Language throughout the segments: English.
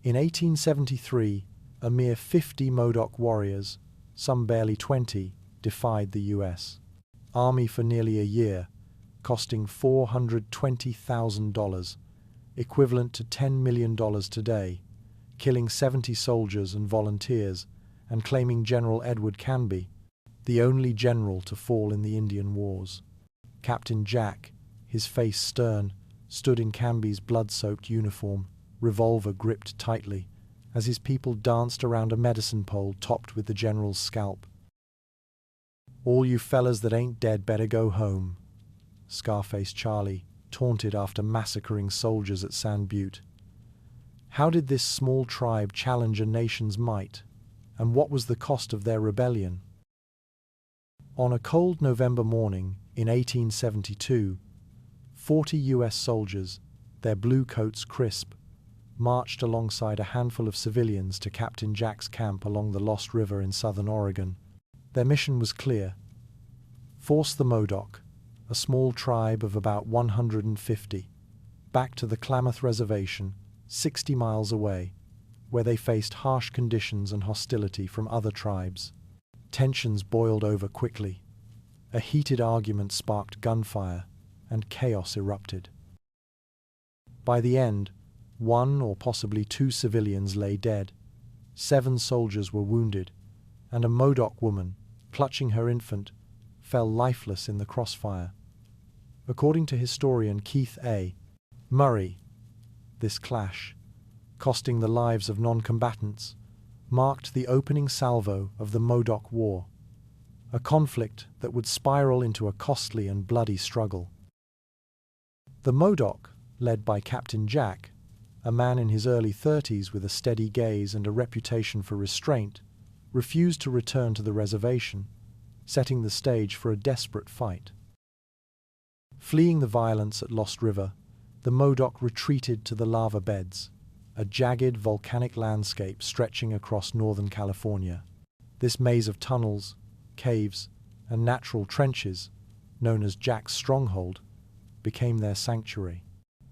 In 1873, a mere 50 Modoc warriors, some barely 20, defied the US Army for nearly a year, costing $420,000, equivalent to $10 million today, killing 70 soldiers and volunteers, and claiming General Edward Canby, the only general to fall in the Indian Wars. Captain Jack, his face stern, stood in Canby's blood-soaked uniform, revolver gripped tightly, as his people danced around a medicine pole topped with the general's scalp. "All you fellas that ain't dead better go home," Scarface Charlie taunted after massacring soldiers at Sand Butte. How did this small tribe challenge a nation's might, and what was the cost of their rebellion? On a cold November morning in 1872, 40 US soldiers, their blue coats crisp, marched alongside a handful of civilians to Captain Jack's camp along the Lost River in southern Oregon. Their mission was clear: force the Modoc, a small tribe of about 150, back to the Klamath Reservation, 60 miles away, where they faced harsh conditions and hostility from other tribes. Tensions boiled over quickly. A heated argument sparked gunfire, and chaos erupted. By the end, 1 or possibly 2 civilians lay dead, 7 soldiers were wounded, and a Modoc woman, clutching her infant, fell lifeless in the crossfire. According to historian Keith A. Murray, this clash, costing the lives of non-combatants, marked the opening salvo of the Modoc War, a conflict that would spiral into a costly and bloody struggle. The Modoc, led by Captain Jack, a man in his early 30s with a steady gaze and a reputation for restraint, refused to return to the reservation, setting the stage for a desperate fight. Fleeing the violence at Lost River, the Modoc retreated to the lava beds, a jagged volcanic landscape stretching across northern California. This maze of tunnels, caves, and natural trenches, known as Jack's Stronghold, became their sanctuary.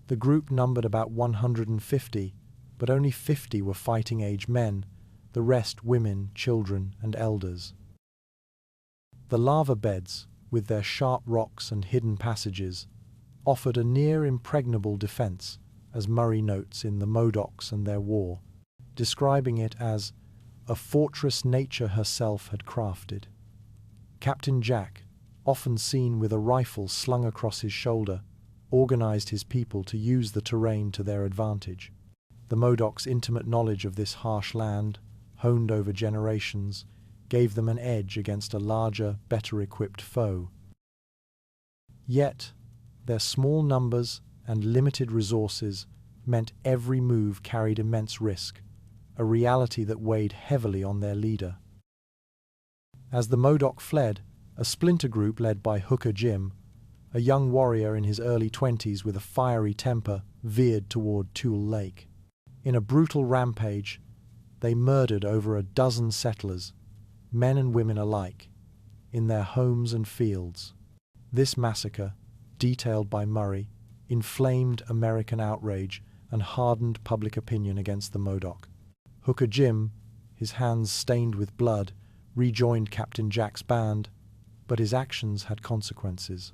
The group numbered about 150, but only 50 were fighting-age men, the rest women, children, and elders. The lava beds, with their sharp rocks and hidden passages, offered a near-impregnable defense, as Murray notes in The Modocs and Their War, describing it as a fortress nature herself had crafted. Captain Jack, often seen with a rifle slung across his shoulder, organized his people to use the terrain to their advantage. The Modocs' intimate knowledge of this harsh land, honed over generations, gave them an edge against a larger, better-equipped foe. Yet, their small numbers and limited resources meant every move carried immense risk, a reality that weighed heavily on their leader. As the Modoc fled, a splinter group led by Hooker Jim, a young warrior in his early 20s with a fiery temper, veered toward Tule Lake. In a brutal rampage, they murdered over a dozen settlers, men and women alike, in their homes and fields. This massacre, detailed by Murray, inflamed American outrage and hardened public opinion against the Modoc. Hooker Jim, his hands stained with blood, rejoined Captain Jack's band, but his actions had consequences.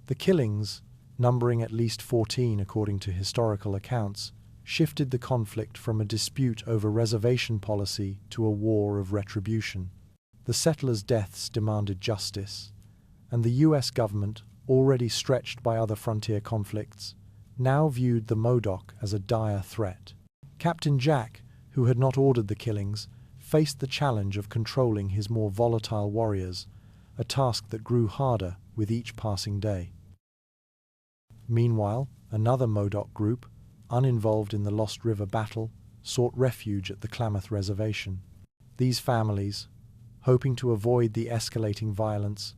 The killings, numbering at least 14 according to historical accounts, shifted the conflict from a dispute over reservation policy to a war of retribution. The settlers' deaths demanded justice, and the US government, already stretched by other frontier conflicts, now viewed the Modoc as a dire threat. Captain Jack, who had not ordered the killings, faced the challenge of controlling his more volatile warriors, a task that grew harder with each passing day. Meanwhile, another Modoc group, uninvolved in the Lost River battle, sought refuge at the Klamath Reservation. These families, hoping to avoid the escalating violence,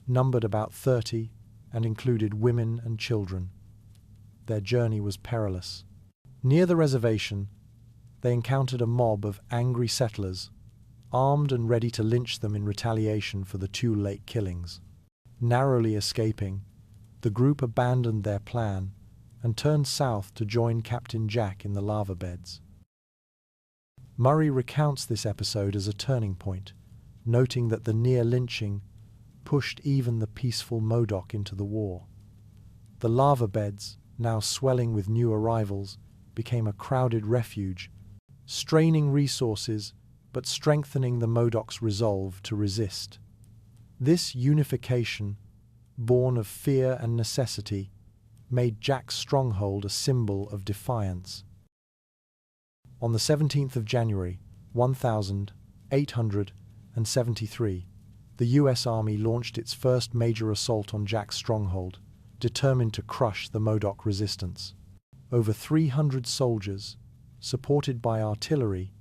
numbered about 30 and included women and children. Their journey was perilous. Near the reservation, they encountered a mob of angry settlers, armed and ready to lynch them in retaliation for the Tule Lake killings. Narrowly escaping, the group abandoned their plan and turned south to join Captain Jack in the lava beds. Murray recounts this episode as a turning point, noting that the near lynching pushed even the peaceful Modoc into the war. The lava beds, now swelling with new arrivals, became a crowded refuge, straining resources but strengthening the Modoc's resolve to resist. This unification, born of fear and necessity, made Jack's stronghold a symbol of defiance. On the 17th of January, 1873, the U.S. Army launched its first major assault on Jack's stronghold, determined to crush the Modoc resistance. Over 300 soldiers, supported by artillery,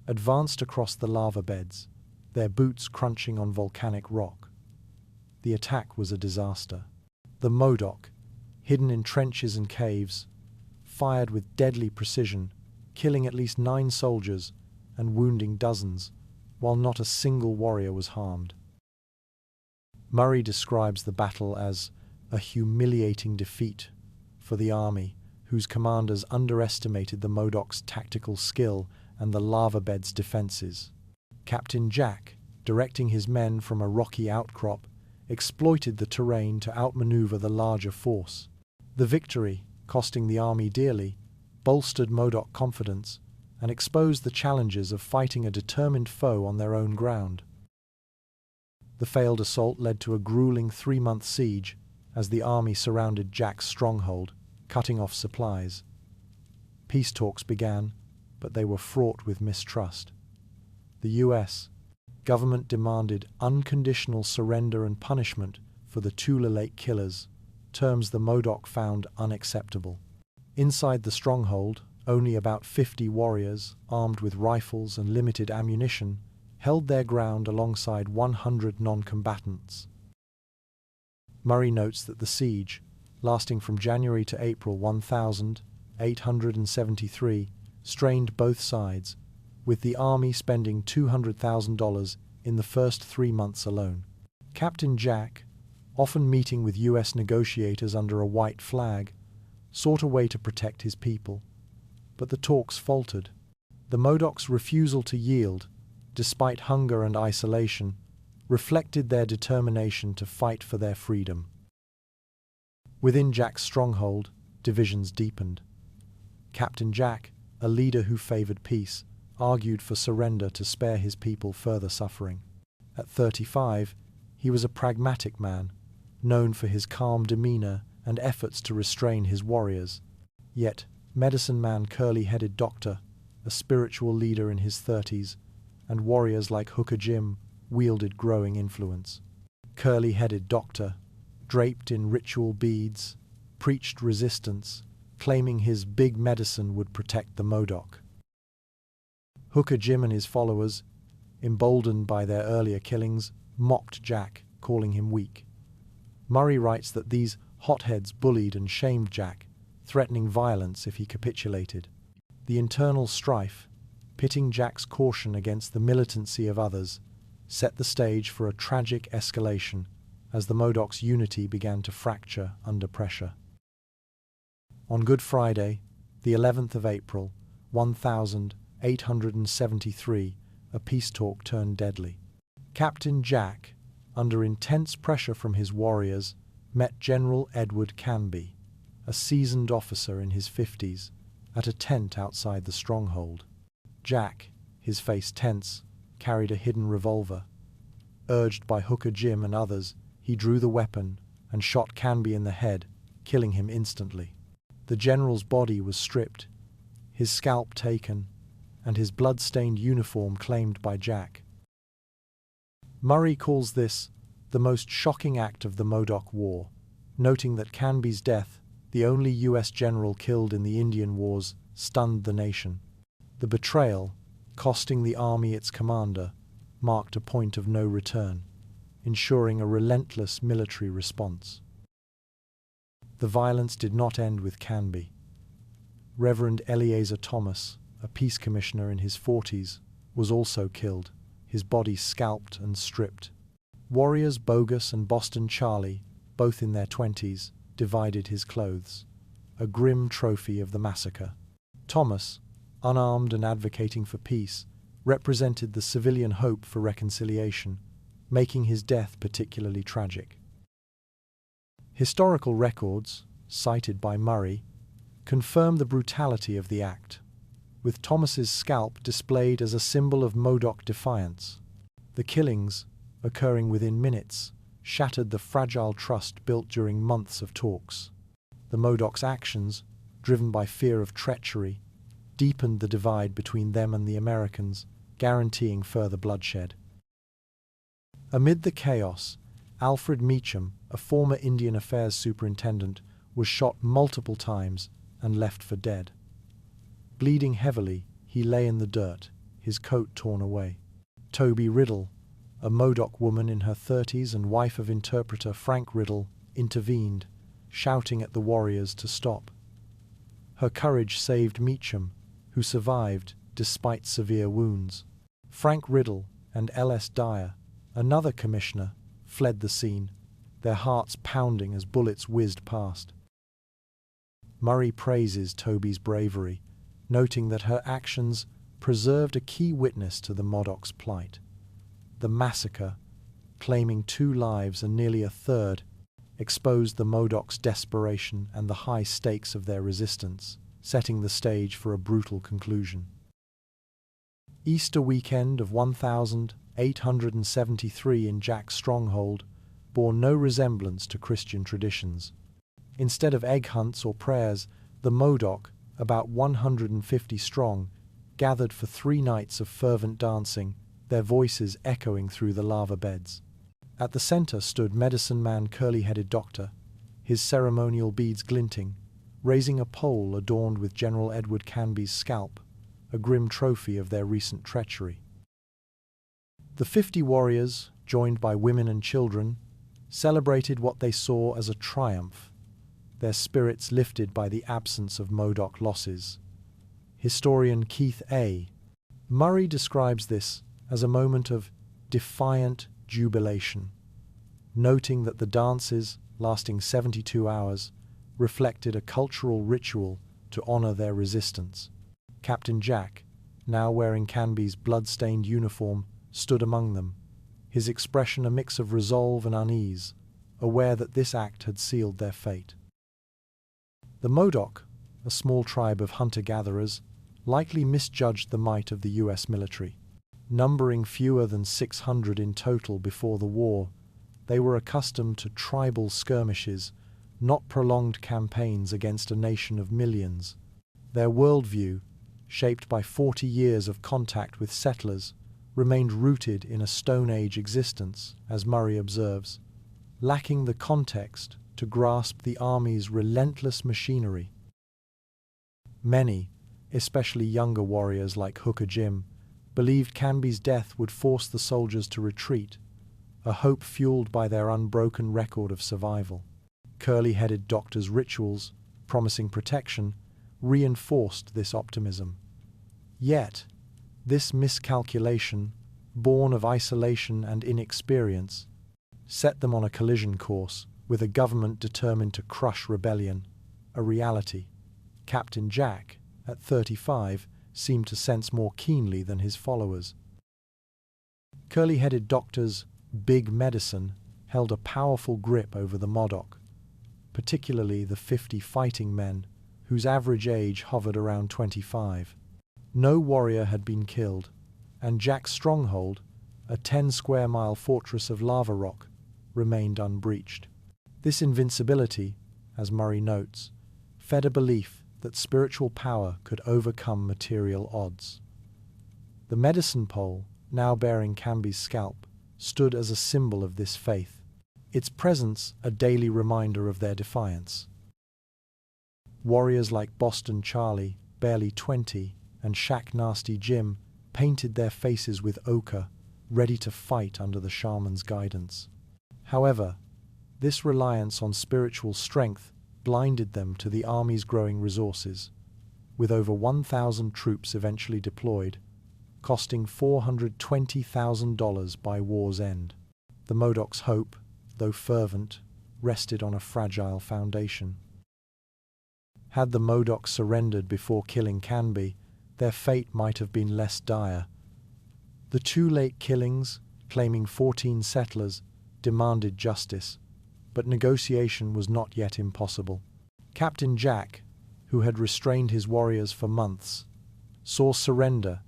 advanced across the lava beds, their boots crunching on volcanic rock. The attack was a disaster. The Modoc, hidden in trenches and caves, fired with deadly precision, killing at least 9 soldiers and wounding dozens, while not a single warrior was harmed. Murray describes the battle as a humiliating defeat for the army, whose commanders underestimated the Modoc's tactical skill and the lava bed's defenses. Captain Jack, directing his men from a rocky outcrop, exploited the terrain to outmaneuver the larger force. The victory, costing the army dearly, bolstered Modoc confidence and exposed the challenges of fighting a determined foe on their own ground. The failed assault led to a grueling 3-month siege as the army surrounded Jack's stronghold, cutting off supplies. Peace talks began, but they were fraught with mistrust. The U.S. government demanded unconditional surrender and punishment for the Tula Lake killers, terms the Modoc found unacceptable. Inside the stronghold, only about 50 warriors, armed with rifles and limited ammunition, held their ground alongside 100 non-combatants. Murray notes that the siege, lasting from January to April 1873, strained both sides, with the army spending $200,000 in the first 3 months alone. Captain Jack, often meeting with U.S. negotiators under a white flag, sought a way to protect his people, but the talks faltered. The Modoc's refusal to yield, despite hunger and isolation, reflected their determination to fight for their freedom. Within Jack's stronghold, divisions deepened. Captain Jack, a leader who favored peace, argued for surrender to spare his people further suffering. At 35, he was a pragmatic man, known for his calm demeanor and efforts to restrain his warriors. Yet, medicine man curly-headed Doctor, a spiritual leader in his 30s, and warriors like Hooker Jim wielded growing influence. Curly-headed Doctor, draped in ritual beads, preached resistance, claiming his big medicine would protect the Modoc. Hooker Jim and his followers, emboldened by their earlier killings, mocked Jack, calling him weak. Murray writes that these hotheads bullied and shamed Jack, threatening violence if he capitulated. The internal strife, pitting Jack's caution against the militancy of others, set the stage for a tragic escalation as the Modoc's unity began to fracture under pressure. On Good Friday, the 11th of April, 1873, a peace talk turned deadly. Captain Jack, under intense pressure from his warriors, met General Edward Canby, a seasoned officer in his 50s, at a tent outside the stronghold. Jack, his face tense, carried a hidden revolver. Urged by Hooker Jim and others, he drew the weapon and shot Canby in the head, killing him instantly. The general's body was stripped, his scalp taken, and his blood-stained uniform claimed by Jack. Murray calls this the most shocking act of the Modoc War, noting that Canby's death, the only U.S. general killed in the Indian Wars, stunned the nation. The betrayal, costing the army its commander, marked a point of no return, ensuring a relentless military response. The violence did not end with Canby. Reverend Eleazar Thomas, a peace commissioner in his 40s, was also killed, his body scalped and stripped. Warriors Bogus and Boston Charlie, both in their 20s, divided his clothes. a grim trophy of the massacre. Thomas, unarmed and advocating for peace, represented the civilian hope for reconciliation, making his death particularly tragic. Historical records, cited by Murray, confirm the brutality of the act, with Thomas's scalp displayed as a symbol of Modoc defiance. The killings, occurring within minutes, shattered the fragile trust built during months of talks. The Modoc's actions, driven by fear of treachery, deepened the divide between them and the Americans, guaranteeing further bloodshed. Amid the chaos, Alfred Meacham, a former Indian Affairs superintendent, was shot multiple times and left for dead. Bleeding heavily, he lay in the dirt, his coat torn away. Toby Riddle, a Modoc woman in her 30s and wife of interpreter Frank Riddle, intervened, shouting at the warriors to stop. Her courage saved Meacham, who survived despite severe wounds. Frank Riddle and L.S. Dyer, another commissioner, fled the scene, their hearts pounding as bullets whizzed past. Murray praises Toby's bravery, noting that her actions preserved a key witness to the Modoc's plight. The massacre, claiming 2 lives and nearly a third, exposed the Modoc's desperation and the high stakes of their resistance, setting the stage for a brutal conclusion. Easter weekend of 1873 in Jack's Stronghold bore no resemblance to Christian traditions. Instead of egg hunts or prayers, the Modoc, about 150 strong, gathered for 3 nights of fervent dancing, their voices echoing through the lava beds. At the center stood medicine man curly-headed doctor, his ceremonial beads glinting, raising a pole adorned with General Edward Canby's scalp, a grim trophy of their recent treachery. The 50 warriors, joined by women and children, celebrated what they saw as a triumph, their spirits lifted by the absence of Modoc losses. Historian Keith A. Murray describes this as a moment of defiant jubilation, noting that the dances, lasting 72 hours, reflected a cultural ritual to honor their resistance. Captain Jack, now wearing Canby's blood-stained uniform, stood among them, his expression a mix of resolve and unease, aware that this act had sealed their fate. The Modoc, a small tribe of hunter-gatherers, likely misjudged the might of the U.S. military. Numbering fewer than 600 in total before the war, they were accustomed to tribal skirmishes, not prolonged campaigns against a nation of millions. Their worldview, shaped by 40 years of contact with settlers, remained rooted in a Stone Age existence, as Murray observes, lacking the context to grasp the Army's relentless machinery. Many, especially younger warriors like Hooker Jim, believed Canby's death would force the soldiers to retreat, a hope fueled by their unbroken record of survival. Curly-headed doctors' rituals, promising protection, reinforced this optimism. Yet, this miscalculation, born of isolation and inexperience, set them on a collision course with a government determined to crush rebellion, a reality Captain Jack, at 35, seemed to sense more keenly than his followers. Curly-headed doctors' big medicine held a powerful grip over the Modoc, particularly the 50 fighting men, whose average age hovered around 25. No warrior had been killed, and Jack's Stronghold, a 10-square-mile fortress of lava rock, remained unbreached. This invincibility, as Murray notes, fed a belief that spiritual power could overcome material odds. The medicine pole, now bearing Canby's scalp, stood as a symbol of this faith, its presence a daily reminder of their defiance. Warriors like Boston Charlie, barely 20, and Shack Nasty Jim painted their faces with ochre, ready to fight under the shaman's guidance. However, this reliance on spiritual strength blinded them to the Army's growing resources, with over 1,000 troops eventually deployed, costing $420,000 by war's end. The Modoc's hope, though fervent, rested on a fragile foundation. Had the Modocs surrendered before killing Canby, their fate might have been less dire. The two late killings, claiming 14 settlers, demanded justice, but negotiation was not yet impossible. Captain Jack, who had restrained his warriors for months, saw surrender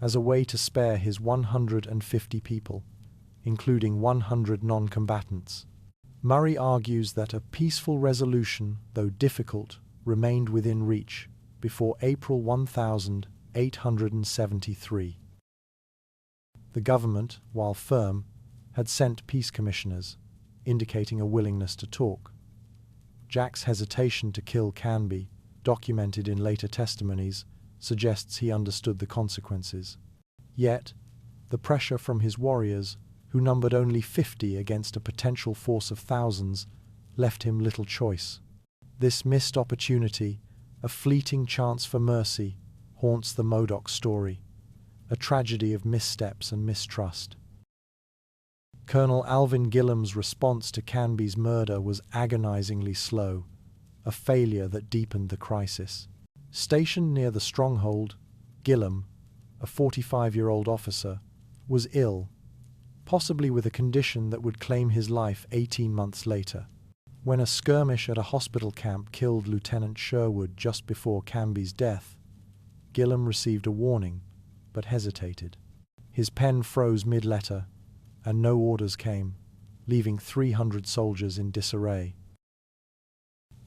as a way to spare his 150 people, including 100 non-combatants. Murray argues that a peaceful resolution, though difficult, remained within reach before April 1873. The government, while firm, had sent peace commissioners, indicating a willingness to talk. Jack's hesitation to kill Canby, documented in later testimonies, suggests he understood the consequences. Yet, the pressure from his warriors, who numbered only 50 against a potential force of thousands, left him little choice. This missed opportunity, a fleeting chance for mercy, haunts the Modoc story, a tragedy of missteps and mistrust. Colonel Alvin Gillam's response to Canby's murder was agonizingly slow, a failure that deepened the crisis. Stationed near the Stronghold, Gillam, a 45-year-old officer, was ill, possibly with a condition that would claim his life 18 months later. When a skirmish at a hospital camp killed Lieutenant Sherwood just before Canby's death, Gillam received a warning, but hesitated. His pen froze mid-letter, and no orders came, leaving 300 soldiers in disarray.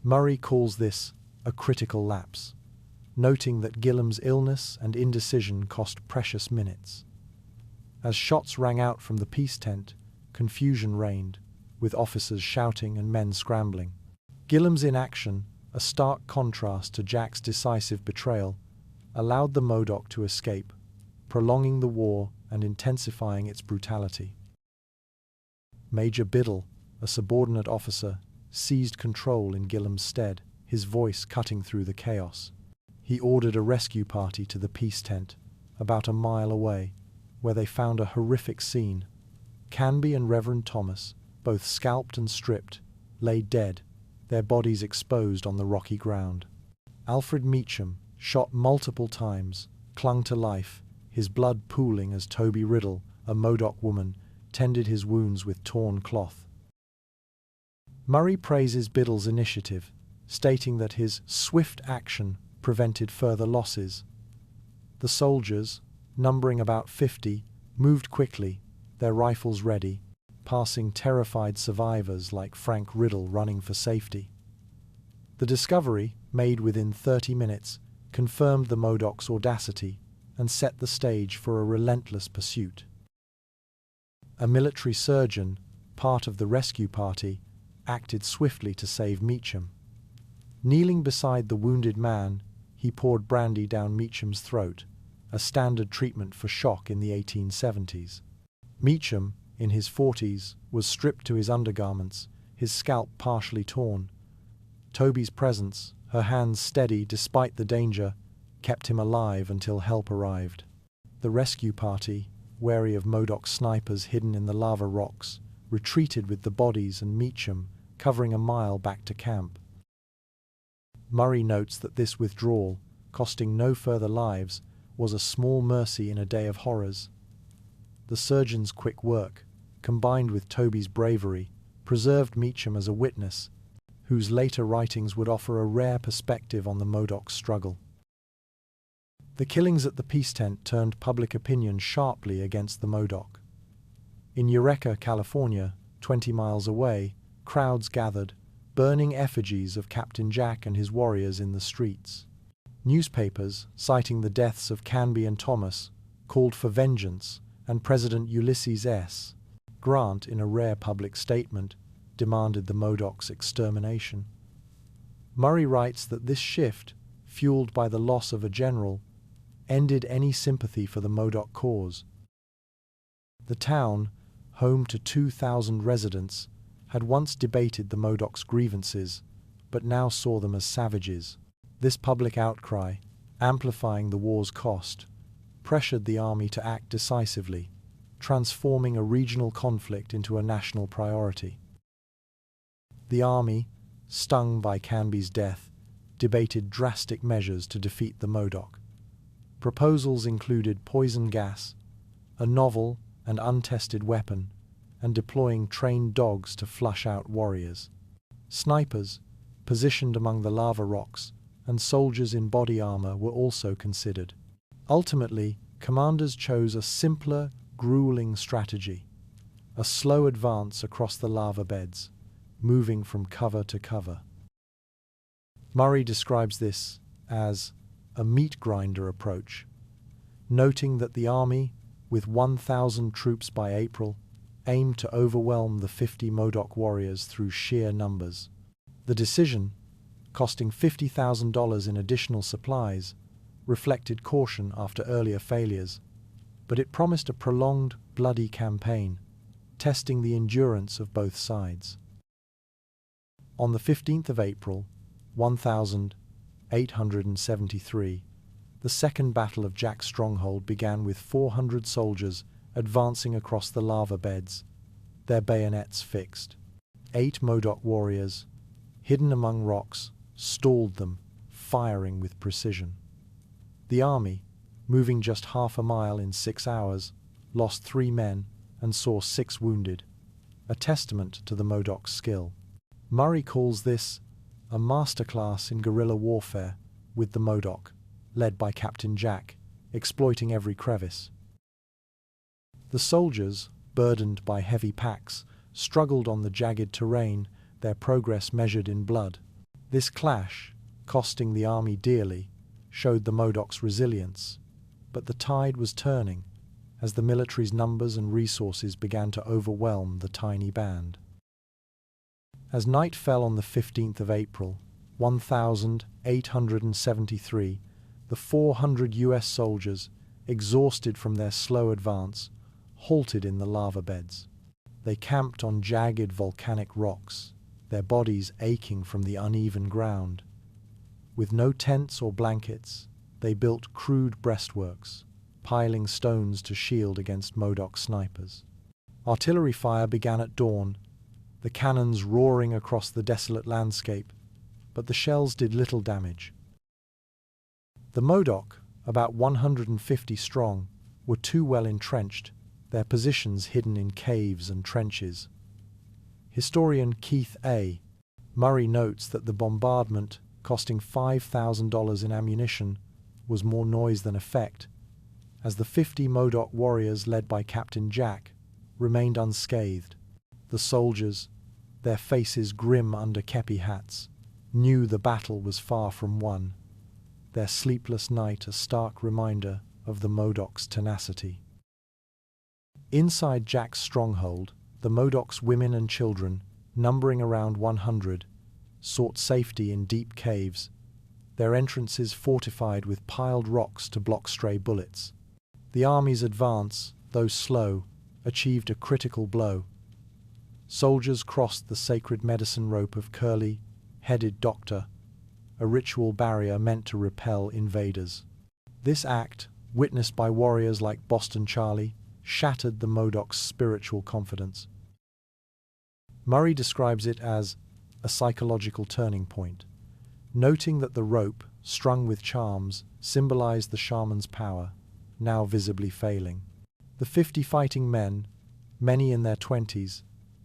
Murray calls this a critical lapse, noting that Gillam's illness and indecision cost precious minutes. As shots rang out from the peace tent, confusion reigned, with officers shouting and men scrambling. Gillam's inaction, a stark contrast to Jack's decisive betrayal, allowed the Modoc to escape, prolonging the war and intensifying its brutality. Major Biddle, a subordinate officer, seized control in Gillam's stead, his voice cutting through the chaos. He ordered a rescue party to the peace tent, about a mile away, where they found a horrific scene. Canby and Reverend Thomas, both scalped and stripped, lay dead, their bodies exposed on the rocky ground. Alfred Meacham, shot multiple times, clung to life, his blood pooling as Toby Riddle, a Modoc woman, tended his wounds with torn cloth. Murray praises Biddle's initiative, stating that his swift action prevented further losses. The soldiers, numbering about 50, moved quickly, their rifles ready, passing terrified survivors like Frank Riddle running for safety. The discovery, made within 30 minutes, confirmed the Modoc's audacity and set the stage for a relentless pursuit. A military surgeon, part of the rescue party, acted swiftly to save Meacham. Kneeling beside the wounded man, he poured brandy down Meacham's throat, a standard treatment for shock in the 1870s. Meacham, in his 40s, was stripped to his undergarments, his scalp partially torn. Toby's presence, her hands steady despite the danger, kept him alive until help arrived. The rescue party, wary of Modoc snipers hidden in the lava rocks, retreated with the bodies and Meacham, covering a mile back to camp. Murray notes that this withdrawal, costing no further lives, was a small mercy in a day of horrors. The surgeon's quick work, combined with Toby's bravery, preserved Meacham as a witness, whose later writings would offer a rare perspective on the Modoc struggle. The killings at the peace tent turned public opinion sharply against the Modoc. In Eureka, California, 20 miles away, crowds gathered, burning effigies of Captain Jack and his warriors in the streets. Newspapers, citing the deaths of Canby and Thomas, called for vengeance, and President Ulysses S. Grant, in a rare public statement, demanded the Modoc's extermination. Murray writes that this shift, fueled by the loss of a general, ended any sympathy for the Modoc cause. The town, home to 2,000 residents, had once debated the Modoc's grievances, but now saw them as savages. This public outcry, amplifying the war's cost, pressured the army to act decisively, transforming a regional conflict into a national priority. The army, stung by Canby's death, debated drastic measures to defeat the Modoc. Proposals included poison gas, a novel and untested weapon, and deploying trained dogs to flush out warriors. Snipers, positioned among the lava rocks, and soldiers in body armor were also considered. Ultimately, commanders chose a simpler, grueling strategy: a slow advance across the lava beds, moving from cover to cover. Murray describes this as a meat grinder approach, noting that the army, with 1,000 troops by April, aimed to overwhelm the 50 Modoc warriors through sheer numbers. The decision, costing $50,000 in additional supplies, reflected caution after earlier failures, but it promised a prolonged, bloody campaign, testing the endurance of both sides. On the 15th of April, 1873, the Second Battle of Jack's Stronghold began with 400 soldiers advancing across the lava beds, their bayonets fixed. 8 Modoc warriors, hidden among rocks, stalled them, firing with precision. The army, moving just half a mile in 6 hours, lost 3 men and saw 6 wounded, a testament to the Modoc's skill. Murray calls this a masterclass in guerrilla warfare, with the Modoc, led by Captain Jack, exploiting every crevice. The soldiers, burdened by heavy packs, struggled on the jagged terrain, their progress measured in blood. This clash, costing the army dearly, showed the Modoc's resilience, but the tide was turning as the military's numbers and resources began to overwhelm the tiny band. As night fell on the 15th of April, 1873, the 400 US soldiers, exhausted from their slow advance, halted in the lava beds. They camped on jagged volcanic rocks, their bodies aching from the uneven ground. With no tents or blankets, they built crude breastworks, piling stones to shield against Modoc snipers. Artillery fire began at dawn, the cannons roaring across the desolate landscape, but the shells did little damage. The Modoc, about 150 strong, were too well entrenched, their positions hidden in caves and trenches. Historian Keith A. Murray notes that the bombardment, costing $5,000 in ammunition, was more noise than effect, as the 50 Modoc warriors led by Captain Jack remained unscathed. The soldiers, their faces grim under kepi hats, knew the battle was far from won, their sleepless night a stark reminder of the Modoc's tenacity. Inside Jack's stronghold, the Modoc's women and children, numbering around 100, sought safety in deep caves, their entrances fortified with piled rocks to block stray bullets. The army's advance, though slow, achieved a critical blow. Soldiers crossed the sacred medicine rope of curly-headed Doctor, a ritual barrier meant to repel invaders. This act, witnessed by warriors like Boston Charlie, shattered the Modoc's spiritual confidence. Murray describes it as a psychological turning point, noting that the rope, strung with charms, symbolized the shaman's power, now visibly failing. The 50 fighting men, many in their 20s,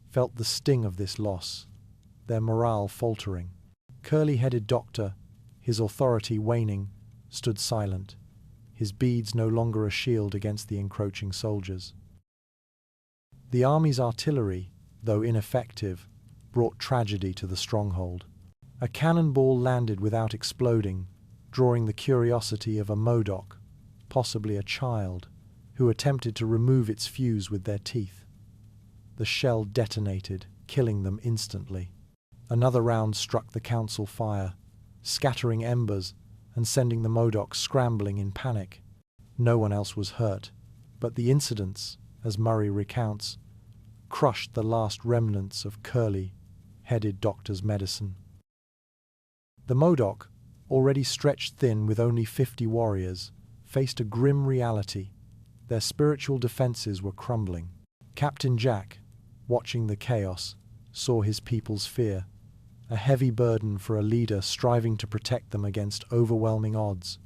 felt the sting of this loss, their morale faltering. Curly-headed Doctor, his authority waning, stood silent, his beads no longer a shield against the encroaching soldiers. The army's artillery, though ineffective, brought tragedy to the stronghold. A cannonball landed without exploding, drawing the curiosity of a Modoc, possibly a child, who attempted to remove its fuse with their teeth. The shell detonated, killing them instantly. Another round struck the council fire, scattering embers and sending the Modoc scrambling in panic. No one else was hurt, but the incidents, as Murray recounts, crushed the last remnants of curly-headed Doctor's medicine. The Modoc, already stretched thin with only 50 warriors, faced a grim reality. Their spiritual defenses were crumbling. Captain Jack, watching the chaos, saw his people's fear, a heavy burden for a leader striving to protect them against overwhelming odds.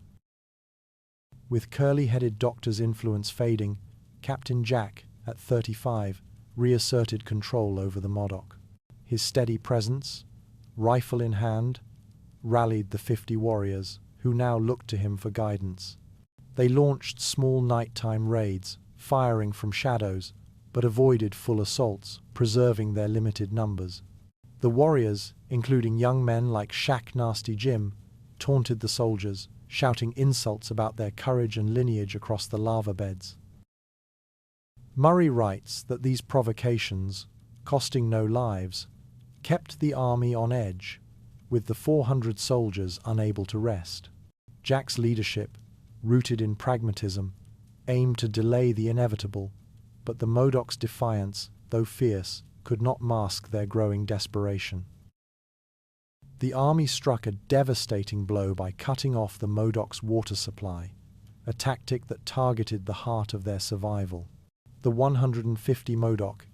With curly-headed Doctor's influence fading, Captain Jack, at 35, reasserted control over the Modoc. His steady presence, rifle in hand, rallied the 50 warriors, who now looked to him for guidance. They launched small nighttime raids, firing from shadows, but avoided full assaults, preserving their limited numbers. The warriors, including young men like Shaq Nasty Jim, taunted the soldiers, shouting insults about their courage and lineage across the lava beds. Murray writes that these provocations, costing no lives, kept the army on edge, with the 400 soldiers unable to rest. Jack's leadership, rooted in pragmatism, aimed to delay the inevitable, but the Modoc's defiance, though fierce, could not mask their growing desperation. The army struck a devastating blow by cutting off the Modoc's water supply, a tactic that targeted the heart of their survival. The 150 Modoc,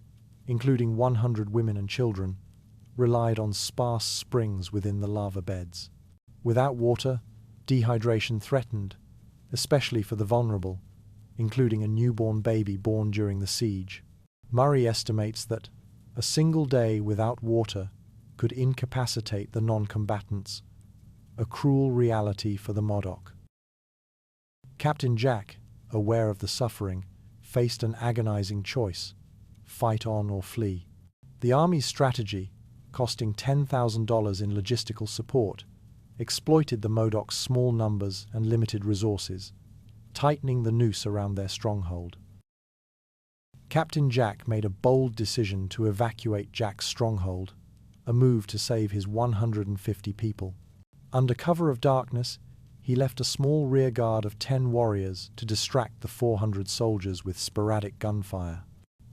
including 100 women and children, relied on sparse springs within the lava beds. Without water, dehydration threatened, especially for the vulnerable, including a newborn baby born during the siege. Murray estimates that a single day without water could incapacitate the non-combatants, a cruel reality for the Modoc. Captain Jack, aware of the suffering, faced an agonizing choice: fight on or flee. The army's strategy, costing $10,000 in logistical support, exploited the Modoc's small numbers and limited resources, tightening the noose around their stronghold. Captain Jack made a bold decision to evacuate Jack's stronghold, a move to save his 150 people. Under cover of darkness, he left a small rear guard of 10 warriors to distract the 400 soldiers with sporadic gunfire.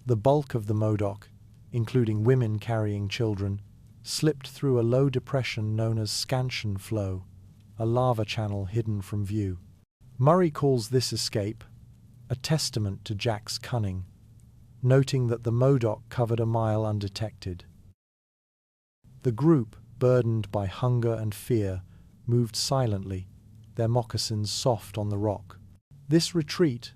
The bulk of the Modoc, including women carrying children, slipped through a low depression known as Scansion Flow, a lava channel hidden from view. Murray calls this escape a testament to Jack's cunning, noting that the Modoc covered a mile undetected. The group, burdened by hunger and fear, moved silently, their moccasins soft on the rock. This retreat,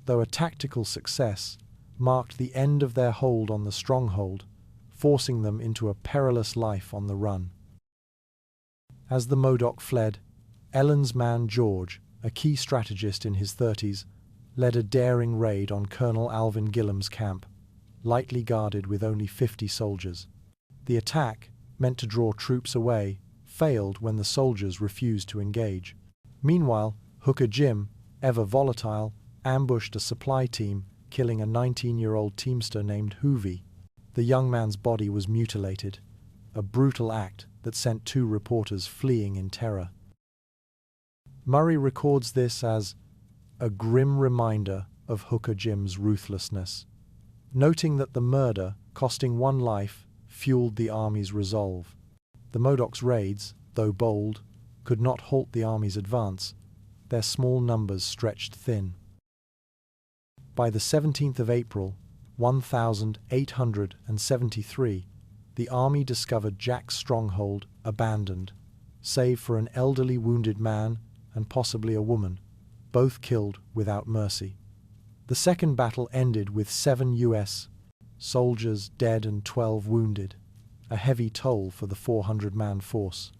though a tactical success, marked the end of their hold on the stronghold, forcing them into a perilous life on the run. As the Modoc fled, Ellen's man George, a key strategist in his 30s, led a daring raid on Colonel Alvin Gillam's camp, lightly guarded with only 50 soldiers. The attack, meant to draw troops away, failed when the soldiers refused to engage. Meanwhile, Hooker Jim, ever volatile, ambushed a supply team, killing a 19-year-old teamster named Hoovy. The young man's body was mutilated, a brutal act that sent 2 reporters fleeing in terror. Murray records this as a grim reminder of Hooker Jim's ruthlessness, noting that the murder, costing 1 life, fueled the army's resolve. The Modoc's raids, though bold, could not halt the army's advance. Their small numbers stretched thin. By the 17th of April, 1873, the army discovered Jack's stronghold abandoned, save for an elderly wounded man and possibly a woman, both killed without mercy. The second battle ended with 7 U.S. soldiers dead and 12 wounded, a heavy toll for the 400-man force.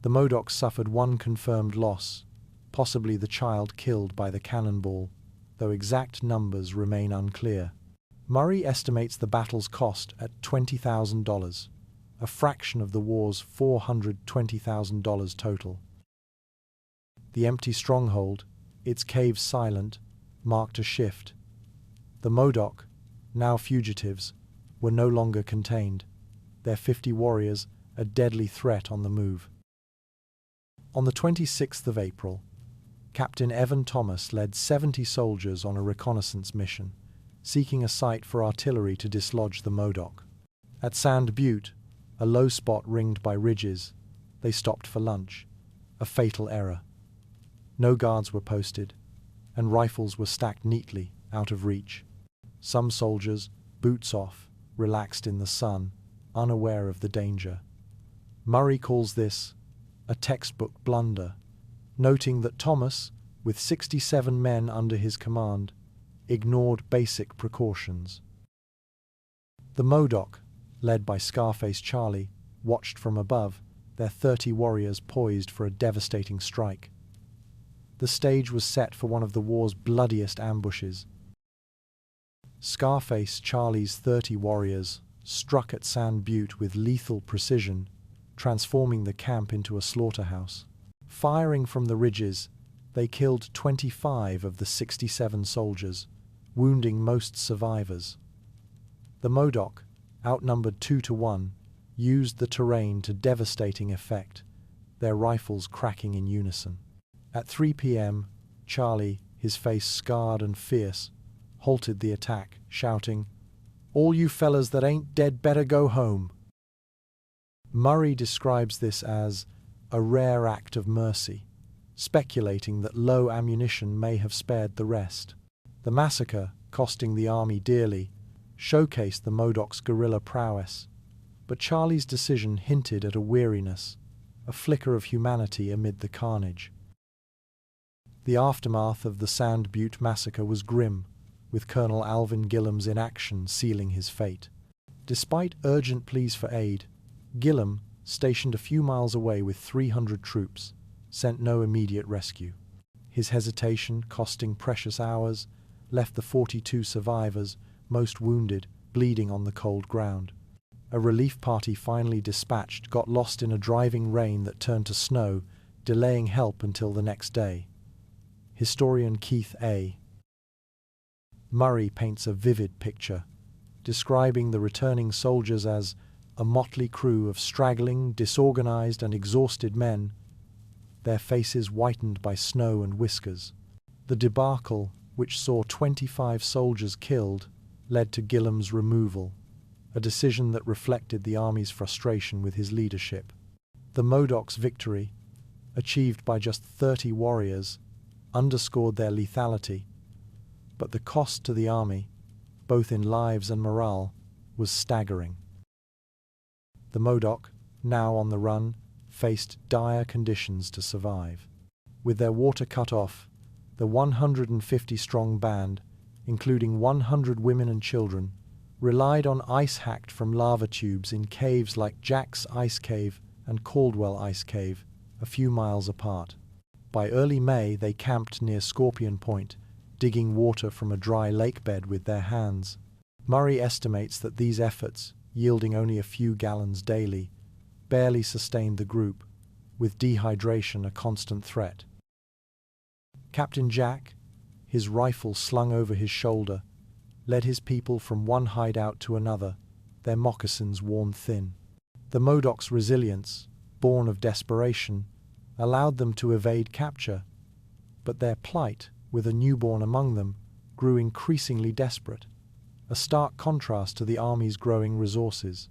The Modoc suffered 1 confirmed loss, possibly the child killed by the cannonball, though exact numbers remain unclear. Murray estimates the battle's cost at $20,000, a fraction of the war's $420,000 total. The empty stronghold, its caves silent, marked a shift. The Modoc, now fugitives, were no longer contained, their 50 warriors a deadly threat on the move. On the 26th of April, Captain Evan Thomas led 70 soldiers on a reconnaissance mission, seeking a site for artillery to dislodge the Modoc. At Sand Butte, a low spot ringed by ridges, they stopped for lunch, a fatal error. No guards were posted, and rifles were stacked neatly, out of reach. Some soldiers, boots off, relaxed in the sun, unaware of the danger. Murray calls this a textbook blunder, noting that Thomas, with 67 men under his command, ignored basic precautions. The Modoc, led by Scarface Charlie, watched from above, their 30 warriors poised for a devastating strike. The stage was set for one of the war's bloodiest ambushes. Scarface Charlie's 30 warriors struck at Sand Butte with lethal precision, transforming the camp into a slaughterhouse. Firing from the ridges, they killed 25 of the 67 soldiers, wounding most survivors. The Modoc, outnumbered 2-1, used the terrain to devastating effect, their rifles cracking in unison. At 3 p.m., Charlie, his face scarred and fierce, halted the attack, shouting, "All you fellas that ain't dead better go home." Murray describes this as a rare act of mercy, speculating that low ammunition may have spared the rest. The massacre, costing the army dearly, showcased the Modoc's guerrilla prowess, but Charlie's decision hinted at a weariness, a flicker of humanity amid the carnage. The aftermath of the Sand Butte massacre was grim, with Colonel Alvin Gillam's inaction sealing his fate. Despite urgent pleas for aid, Gillam, stationed a few miles away with 300 troops, sent no immediate rescue. His hesitation, costing precious hours, left the 42 survivors, most wounded, bleeding on the cold ground. A relief party finally dispatched got lost in a driving rain that turned to snow, delaying help until the next day. Historian Keith A. Murray paints a vivid picture, describing the returning soldiers as a motley crew of straggling, disorganized and exhausted men, their faces whitened by snow and whiskers. The debacle, which saw 25 soldiers killed, led to Gillam's removal, a decision that reflected the army's frustration with his leadership. The Modoc's victory, achieved by just 30 warriors, underscored their lethality, but the cost to the army, both in lives and morale, was staggering. The Modoc, now on the run, faced dire conditions to survive. With their water cut off, the 150-strong band, including 100 women and children, relied on ice hacked from lava tubes in caves like Jack's Ice Cave and Caldwell Ice Cave, a few miles apart. By early May, they camped near Scorpion Point, digging water from a dry lake bed with their hands. Murray estimates that these efforts, yielding only a few gallons daily, barely sustained the group, with dehydration a constant threat. Captain Jack, his rifle slung over his shoulder, led his people from one hideout to another, their moccasins worn thin. The Modoc's resilience, born of desperation, allowed them to evade capture, but their plight, with a newborn among them, grew increasingly desperate, a stark contrast to the Army's growing resources.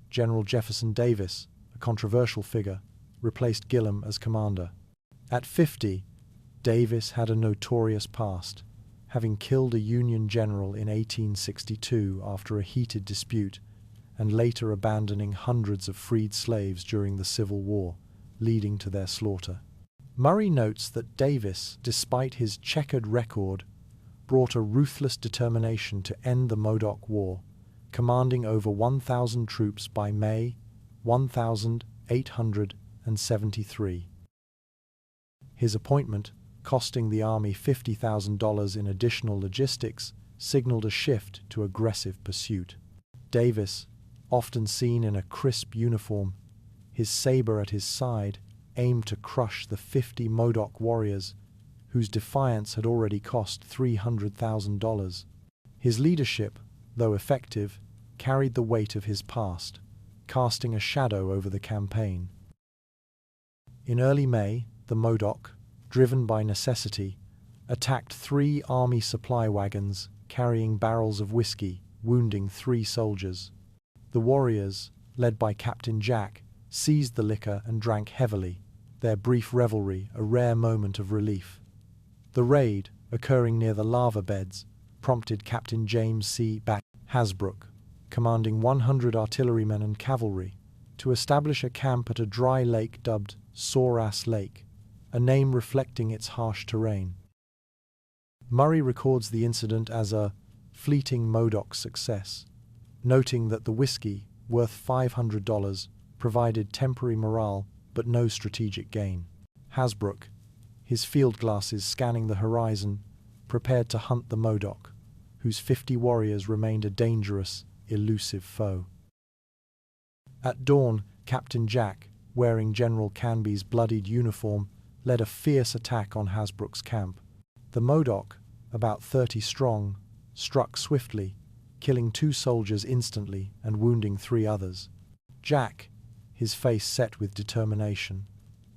General Jefferson Davis, a controversial figure, replaced Gillam as commander. At 50, Davis had a notorious past, having killed a Union general in 1862 after a heated dispute, and later abandoning hundreds of freed slaves during the Civil War, leading to their slaughter. Murray notes that Davis, despite his checkered record, brought a ruthless determination to end the Modoc War, commanding over 1,000 troops by May 1873. His appointment, costing the Army $50,000 in additional logistics, signaled a shift to aggressive pursuit. Davis, often seen in a crisp uniform, his saber at his side, aimed to crush the 50 Modoc warriors, whose defiance had already cost $300,000. His leadership, though effective, carried the weight of his past, casting a shadow over the campaign. In early May, the Modoc, driven by necessity, attacked 3 army supply wagons carrying barrels of whiskey, wounding 3 soldiers. The warriors, led by Captain Jack, seized the liquor and drank heavily, their brief revelry a rare moment of relief. The raid, occurring near the lava beds, prompted Captain James C. Hasbrook, commanding 100 artillerymen and cavalry, to establish a camp at a dry lake dubbed Sore-Ass Lake, a name reflecting its harsh terrain. Murray records the incident as a fleeting Modoc success, noting that the whiskey, worth $500, provided temporary morale but no strategic gain. Hasbrouck, his field glasses scanning the horizon, prepared to hunt the Modoc, whose 50 warriors remained a dangerous, elusive foe. At dawn, Captain Jack, wearing General Canby's bloodied uniform, led a fierce attack on Hasbrouck's camp. The Modoc, about 30 strong, struck swiftly, killing 2 soldiers instantly and wounding 3 others. Jack, his face set with determination,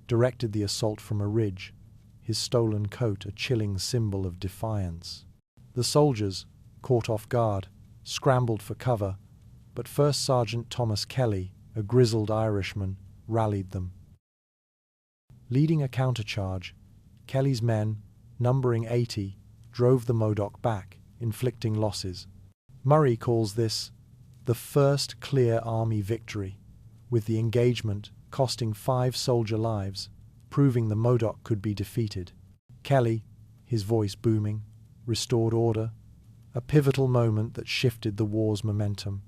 directed the assault from a ridge, his stolen coat a chilling symbol of defiance. The soldiers, caught off guard, scrambled for cover, but First Sergeant Thomas Kelly, a grizzled Irishman, rallied them. Leading a countercharge, Kelly's men, numbering 80, drove the Modoc back, inflicting losses. Murray calls this the first clear army victory, with the engagement costing 5 soldier lives, proving the Modoc could be defeated. Kelly, his voice booming, restored order, a pivotal moment that shifted the war's momentum.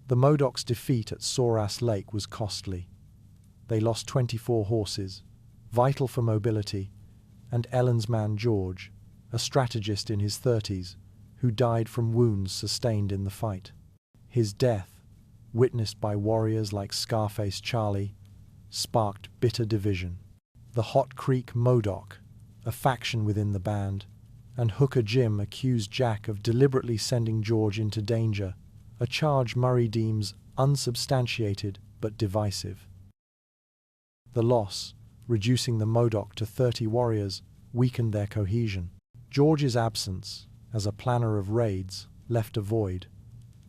The Modoc's defeat at Sore-Ass Lake was costly. They lost 24 horses, vital for mobility, and Ellen's man George, a strategist in his 30s, who died from wounds sustained in the fight. His death, witnessed by warriors like Scarface Charlie, sparked bitter division. The Hot Creek Modoc, a faction within the band, and Hooker Jim accused Jack of deliberately sending George into danger, a charge Murray deems unsubstantiated but divisive. The loss, reducing the Modoc to 30 warriors, weakened their cohesion. George's absence, as a planner of raids, left a void,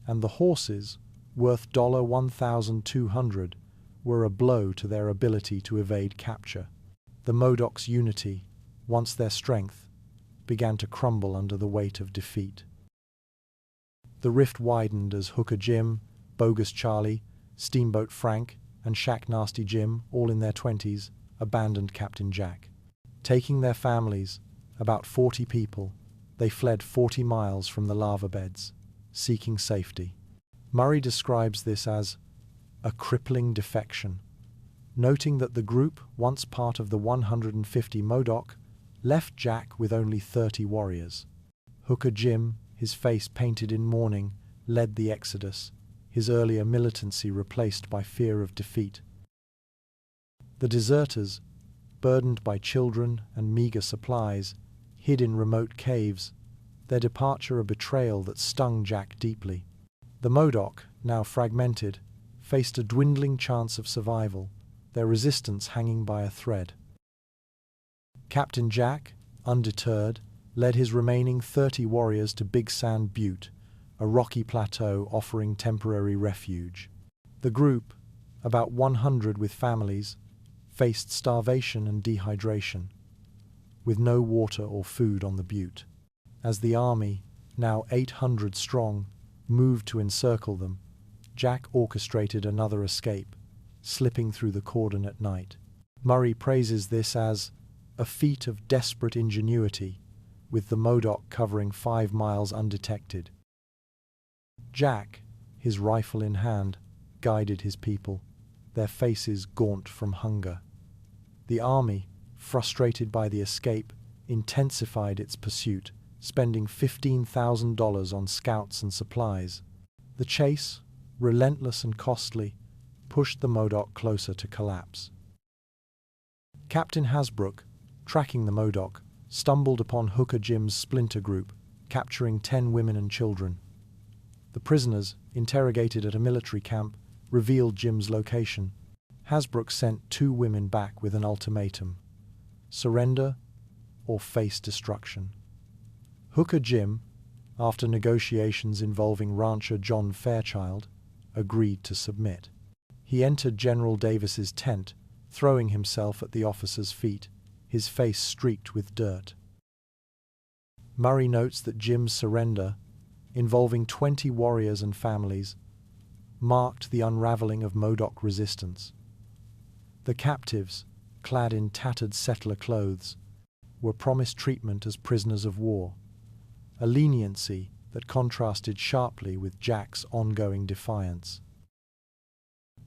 and the horses, worth $1,200, were a blow to their ability to evade capture. The Modoc's unity, once their strength, began to crumble under the weight of defeat. The rift widened as Hooker Jim, Bogus Charlie, Steamboat Frank, and Shack Nasty Jim, all in their 20s, abandoned Captain Jack. Taking their families, about 40 people, they fled 40 miles from the lava beds, seeking safety. Murray describes this as a crippling defection, noting that the group, once part of the 150 Modoc, left Jack with only 30 warriors. Hooker Jim, his face painted in mourning, led the exodus, his earlier militancy replaced by fear of defeat. The deserters, burdened by children and meager supplies, hid in remote caves, their departure a betrayal that stung Jack deeply. The Modoc, now fragmented, faced a dwindling chance of survival, their resistance hanging by a thread. Captain Jack, undeterred, led his remaining 30 warriors to Big Sand Butte, a rocky plateau offering temporary refuge. The group, about 100 with families, faced starvation and dehydration, with no water or food on the butte. As the army, now 800 strong, moved to encircle them, Jack orchestrated another escape, slipping through the cordon at night. Murray praises this as a feat of desperate ingenuity, with the Modoc covering 5 miles undetected. Jack, his rifle in hand, guided his people, their faces gaunt from hunger. The army, frustrated by the escape, intensified its pursuit, spending $15,000 on scouts and supplies. The chase, relentless and costly, pushed the Modoc closer to collapse. Captain Hasbrouck, tracking the Modoc, stumbled upon Hooker Jim's splinter group, capturing 10 women and children. The prisoners, interrogated at a military camp, revealed Jim's location. Hasbrouck sent 2 women back with an ultimatum: surrender or face destruction. Hooker Jim, after negotiations involving rancher John Fairchild, agreed to submit. He entered General Davis's tent, throwing himself at the officer's feet, his face streaked with dirt. Murray notes that Jim's surrender, involving 20 warriors and families, marked the unraveling of Modoc resistance. The captives, clad in tattered settler clothes, were promised treatment as prisoners of war, a leniency that contrasted sharply with Jack's ongoing defiance.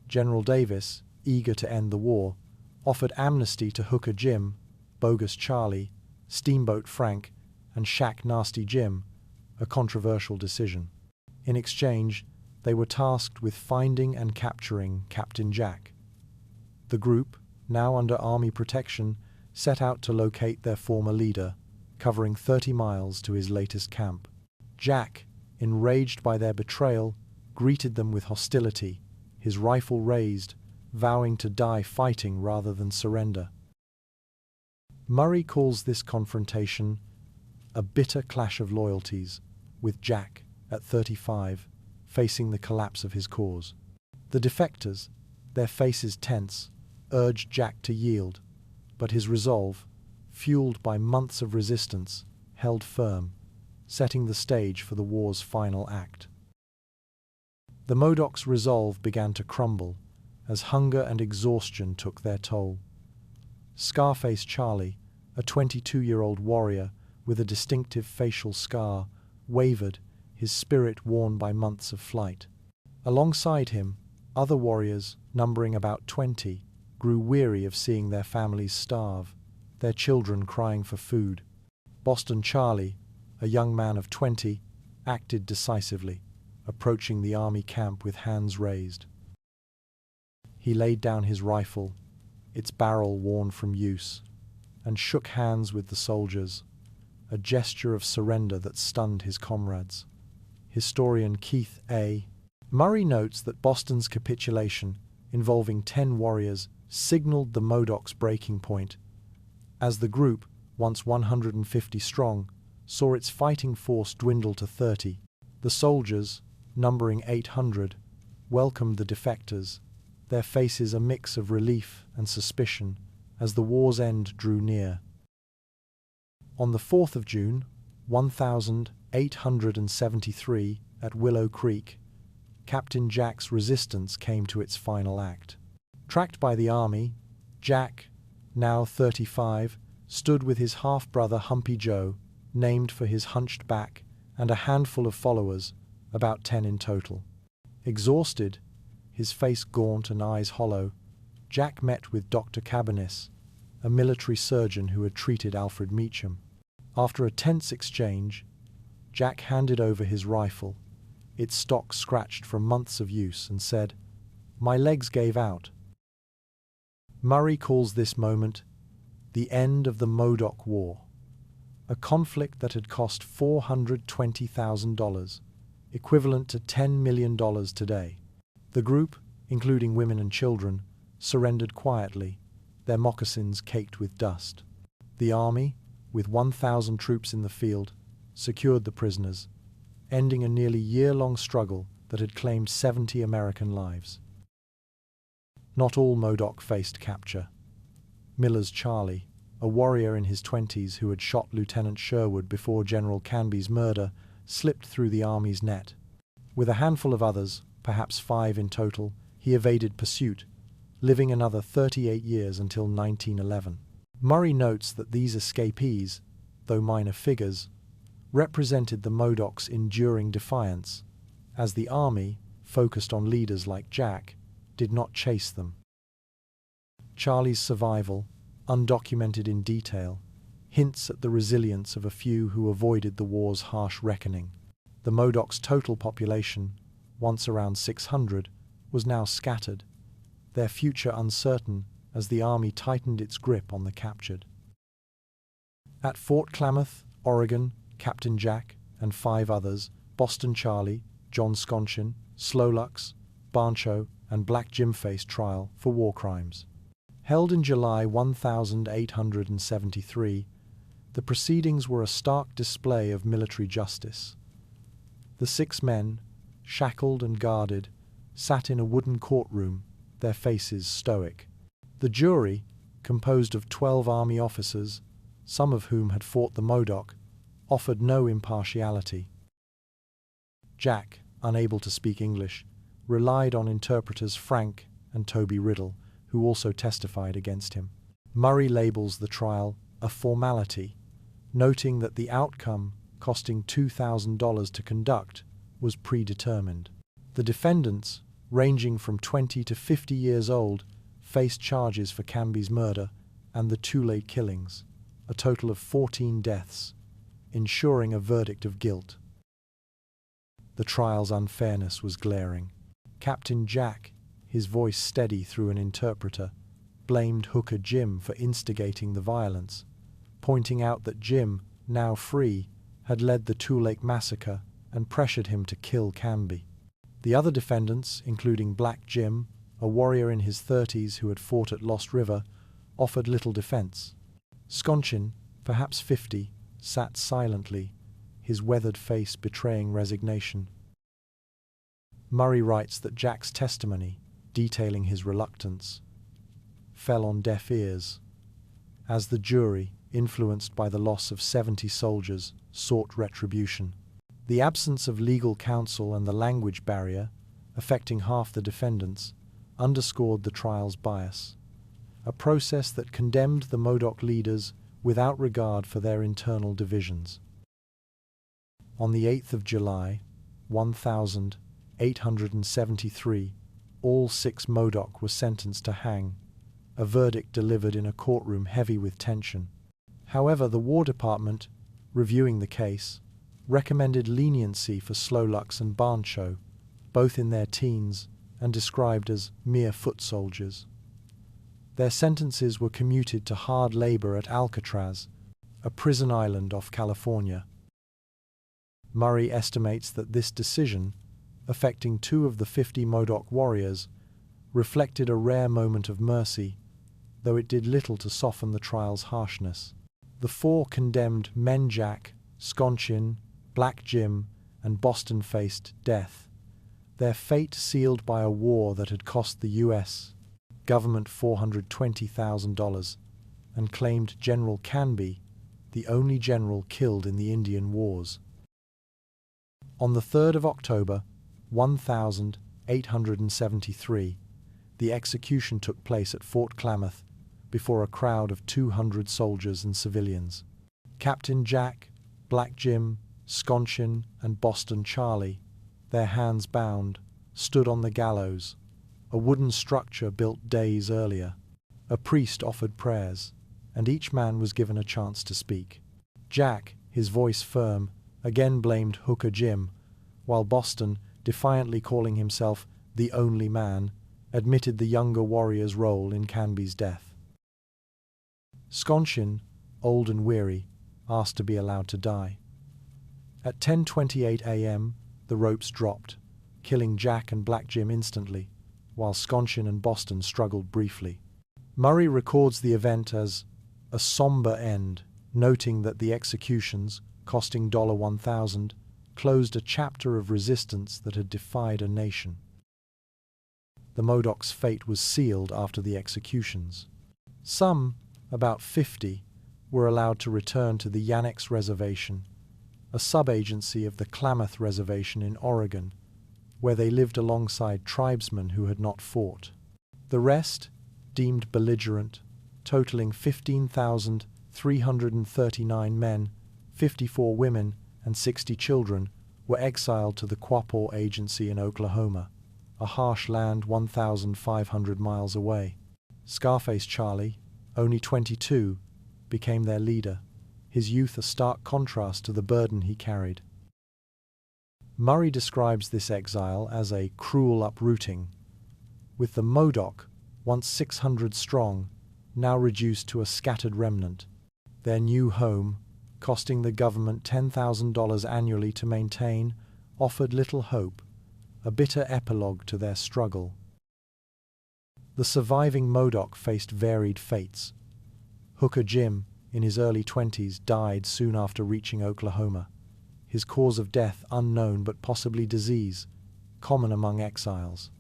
General Davis, eager to end the war, offered amnesty to Hooker Jim, Bogus Charlie, Steamboat Frank, and Shack Nasty Jim, a controversial decision. In exchange, they were tasked with finding and capturing Captain Jack. The group, now under Army protection, set out to locate their former leader, covering 30 miles to his latest camp. Jack, enraged by their betrayal, greeted them with hostility, his rifle raised, vowing to die fighting rather than surrender. Murray calls this confrontation a bitter clash of loyalties, with Jack, at 35, facing the collapse of his cause. The defectors, their faces tense, urged Jack to yield, but his resolve, fueled by months of resistance, held firm, setting the stage for the war's final act. The Modoc's resolve began to crumble as hunger and exhaustion took their toll. Scarface Charlie, a 22-year-old warrior with a distinctive facial scar, wavered, his spirit worn by months of flight. Alongside him, other warriors, numbering about 20, grew weary of seeing their families starve, their children crying for food. Boston Charlie, a young man of 20, acted decisively, approaching the army camp with hands raised. He laid down his rifle, its barrel worn from use, and shook hands with the soldiers, a gesture of surrender that stunned his comrades. Historian Keith A. Murray notes that Boston's capitulation, involving 10 warriors, signaled the Modoc's breaking point, as the group, once 150 strong, saw its fighting force dwindle to 30. The soldiers, numbering 800, welcomed the defectors, their faces a mix of relief and suspicion as the war's end drew near. On the 4th of June, 1873, at Willow Creek, Captain Jack's resistance came to its final act. Tracked by the army, Jack, now 35, stood with his half-brother Humpy Joe, named for his hunched back, and a handful of followers, about 10 in total. Exhausted, his face gaunt and eyes hollow, Jack met with Dr. Cabanis, a military surgeon who had treated Alfred Meacham. After a tense exchange, Jack handed over his rifle, its stock scratched from months of use, and said, "My legs gave out." Murray calls this moment the end of the Modoc War, a conflict that had cost $420,000, equivalent to $10 million today. The group, including women and children, surrendered quietly, their moccasins caked with dust. The army, with 1,000 troops in the field, secured the prisoners, ending a nearly year-long struggle that had claimed 70 American lives. Not all Modoc faced capture. Miller's Charlie, a warrior in his 20s who had shot Lieutenant Sherwood before General Canby's murder, slipped through the army's net. With a handful of others, perhaps 5 in total, he evaded pursuit, living another 38 years until 1911. Murray notes that these escapees, though minor figures, represented the Modoc's enduring defiance, as the army, focused on leaders like Jack, did not chase them. Charlie's survival, undocumented in detail, hints at the resilience of a few who avoided the war's harsh reckoning. The Modoc's total population, once around 600, was now scattered, their future uncertain as the army tightened its grip on the captured. At Fort Klamath, Oregon, Captain Jack and 5 others, Boston Charlie, John Sconchin, Slowlux, Barncho, and Black Jim faced trial for war crimes. Held in July 1873, the proceedings were a stark display of military justice. The 6 men, shackled and guarded, sat in a wooden courtroom, their faces stoic. The jury, composed of 12 army officers, some of whom had fought the Modoc, offered no impartiality. Jack, unable to speak English, relied on interpreters Frank and Toby Riddle, who also testified against him. Murray labels the trial a formality, noting that the outcome, costing $2,000 to conduct, was predetermined. The defendants, ranging from 20 to 50 years old, faced charges for Canby's murder and the Tule killings, a total of 14 deaths, ensuring a verdict of guilt. The trial's unfairness was glaring. Captain Jack, his voice steady through an interpreter, blamed Hooker Jim for instigating the violence, pointing out that Jim, now free, had led the Tule massacre and pressured him to kill Canby. The other defendants, including Black Jim, a warrior in his 30s who had fought at Lost River, offered little defense. Sconchin, perhaps 50, sat silently, his weathered face betraying resignation. Murray writes that Jack's testimony, detailing his reluctance, fell on deaf ears, as the jury, influenced by the loss of 70 soldiers, sought retribution. The absence of legal counsel and the language barrier, affecting half the defendants, underscored the trial's bias, a process that condemned the Modoc leaders without regard for their internal divisions. On the 8th of July, 1873, all 6 Modoc were sentenced to hang, a verdict delivered in a courtroom heavy with tension. However, the War Department, reviewing the case, recommended leniency for Slowlux and Barncho, both in their teens and described as mere foot soldiers. Their sentences were commuted to hard labor at Alcatraz, a prison island off California. Murray estimates that this decision, affecting 2 of the 50 Modoc warriors, reflected a rare moment of mercy, though it did little to soften the trial's harshness. The 4 condemned men Jack, Sconchin, Black Jim, and Boston faced death, their fate sealed by a war that had cost the U.S. government $420,000 and claimed General Canby, the only general killed in the Indian Wars. On the 3rd of October, 1873, the execution took place at Fort Klamath before a crowd of 200 soldiers and civilians. Captain Jack, Black Jim, Sconchin, and Boston Charlie, their hands bound, stood on the gallows, a wooden structure built days earlier. A priest offered prayers, and each man was given a chance to speak. Jack, his voice firm, again blamed Hooker Jim, while Boston, defiantly calling himself the only man, admitted the younger warrior's role in Canby's death. Sconchin, old and weary, asked to be allowed to die. At 10:28 a.m., the ropes dropped, killing Jack and Black Jim instantly, while Sconchin and Boston struggled briefly. Murray records the event as a somber end, noting that the executions, costing $1,000, closed a chapter of resistance that had defied a nation. The Modoc's fate was sealed after the executions. Some, about 50, were allowed to return to the Jan-Apr Reservation, a sub-agency of the Klamath Reservation in Oregon, where they lived alongside tribesmen who had not fought. The rest, deemed belligerent, totaling 15,339 men, 54 women, and 60 children, were exiled to the Quapaw Agency in Oklahoma, a harsh land 1,500 miles away. Scarface Charlie, only 22, became their leader, his youth a stark contrast to the burden he carried. Murray describes this exile as a cruel uprooting, with the Modoc, once 600 strong, now reduced to a scattered remnant. Their new home, costing the government $10,000 annually to maintain, offered little hope, a bitter epilogue to their struggle. The surviving Modoc faced varied fates. Hooker Jim, in his early 20s, died soon after reaching Oklahoma, his cause of death unknown but possibly disease, common among exiles.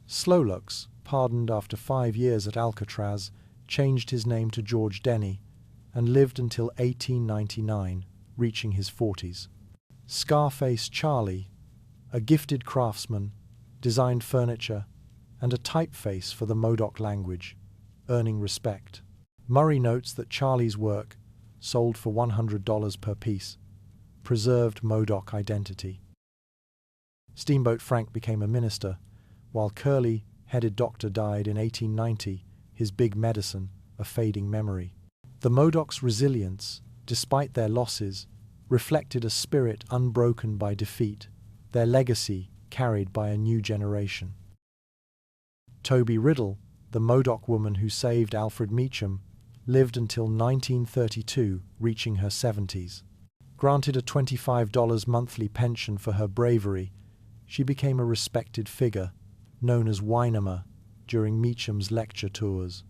Slowlux, pardoned after 5 years at Alcatraz, changed his name to George Denny and lived until 1899, reaching his 40s. Scarface Charlie, a gifted craftsman, designed furniture, and a typeface for the Modoc language, earning respect. Murray notes that Charlie's work, sold for $100 per piece, preserved Modoc identity. Steamboat Frank became a minister, while curly-headed Doctor died in 1890, his big medicine, a fading memory. The Modoc's resilience, despite their losses, reflected a spirit unbroken by defeat, their legacy carried by a new generation. Toby Riddle, the Modoc woman who saved Alfred Meacham, lived until 1932, reaching her 70s. Granted a $25 monthly pension for her bravery, she became a respected figure, known as Jan-Apr, during Meacham's lecture tours.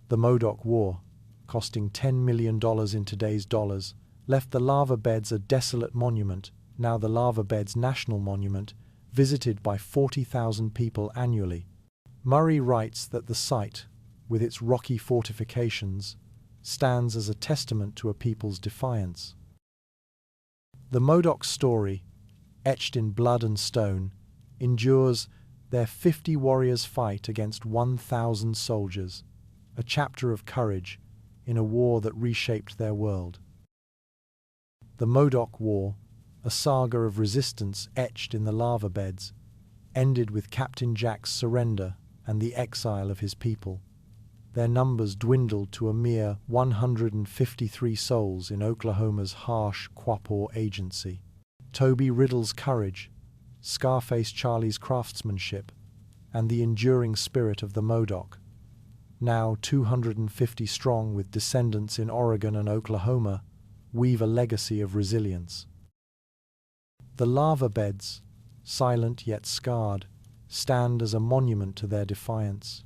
The Modoc War, costing $10 million in today's dollars, left the lava beds a desolate monument, now the Lava Beds National Monument, visited by 40,000 people annually. Murray writes that the site, with its rocky fortifications, stands as a testament to a people's defiance. The Modoc story, etched in blood and stone, endures their 50 warriors' fight against 1,000 soldiers, a chapter of courage in a war that reshaped their world. The Modoc War, a saga of resistance etched in the lava beds, ended with Captain Jack's surrender and the exile of his people. Their numbers dwindled to a mere 153 souls in Oklahoma's harsh Quapaw agency. Toby Riddle's courage, Scarface Charlie's craftsmanship, and the enduring spirit of the Modoc, now 250 strong with descendants in Oregon and Oklahoma, weave a legacy of resilience. The lava beds, silent yet scarred, stand as a monument to their defiance,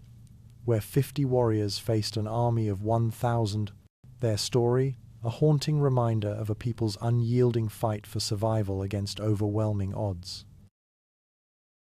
where 50 warriors faced an army of 1,000, their story a haunting reminder of a people's unyielding fight for survival against overwhelming odds.